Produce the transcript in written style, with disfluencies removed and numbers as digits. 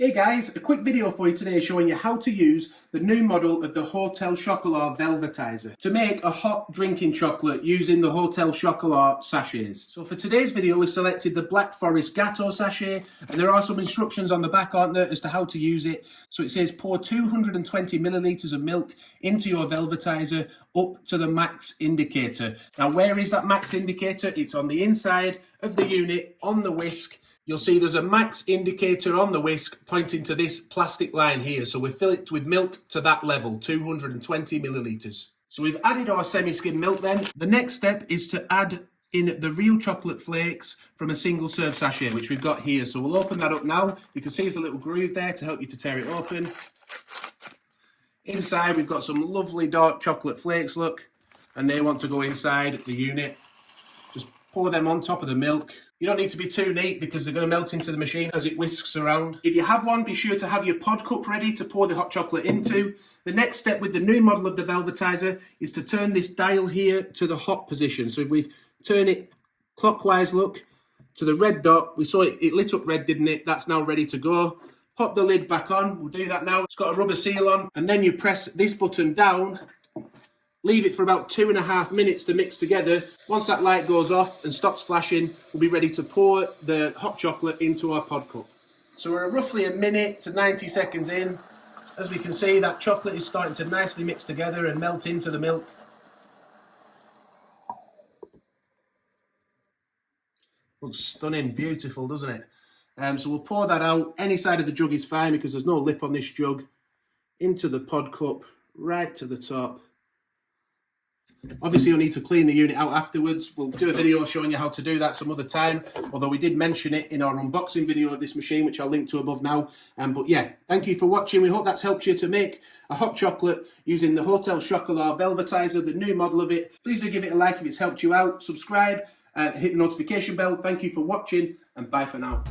Hey guys, a quick video for you today showing you how to use the new model of the Hotel Chocolat Velvetiser to make a hot drinking chocolate using the Hotel Chocolat sachets. So for today's video we've selected the Black Forest Gateau sachet, and there are some instructions on the back, aren't there, as to how to use it. So it says pour 220 millilitres of milk into your velvetiser up to the max indicator. Now where is that max indicator? It's on the inside of the unit on the whisk. You'll see there's a max indicator on the whisk pointing to this plastic line here. So we fill it with milk to that level, 220 millilitres. So we've added our semi-skim milk then. The next step is to add in the real chocolate flakes from a single serve sachet, which we've got here. So we'll open that up now. You can see there's a little groove there to help you to tear it open. Inside we've got some lovely dark chocolate flakes, look, and they want to go inside the unit. Just pour them on top of the milk. You don't need to be too neat because they're going to melt into the machine as it whisks around. If you have one, be sure to have your pod cup ready to pour the hot chocolate into. The next step with the new model of the Velvetiser is to turn this dial here to the hot position. So if we turn it clockwise, look, to the red dot, we saw it lit up red, didn't it? That's now ready to go. Pop the lid back on. We'll do that now. It's got a rubber seal on. And then you press this button down. Leave it for about 2.5 minutes to mix together. Once that light goes off and stops flashing, we'll be ready to pour the hot chocolate into our pod cup. So we're roughly a minute to 90 seconds in. As we can see, that chocolate is starting to nicely mix together and melt into the milk. Looks stunning, beautiful, doesn't it? So we'll pour that out. Any side of the jug is fine because there's no lip on this jug. Into the pod cup, right to the top. Obviously you'll need to clean the unit out afterwards. We'll do a video showing you how to do that some other time, although we did mention it in our unboxing video of this machine, which I'll link to above now. But yeah, thank you for watching. We hope that's helped you to make a hot chocolate using the Hotel Chocolat Velvetiser, the new model of it. Please do give it a like if it's helped you out. Subscribe, hit the notification bell. Thank you for watching, and bye for now.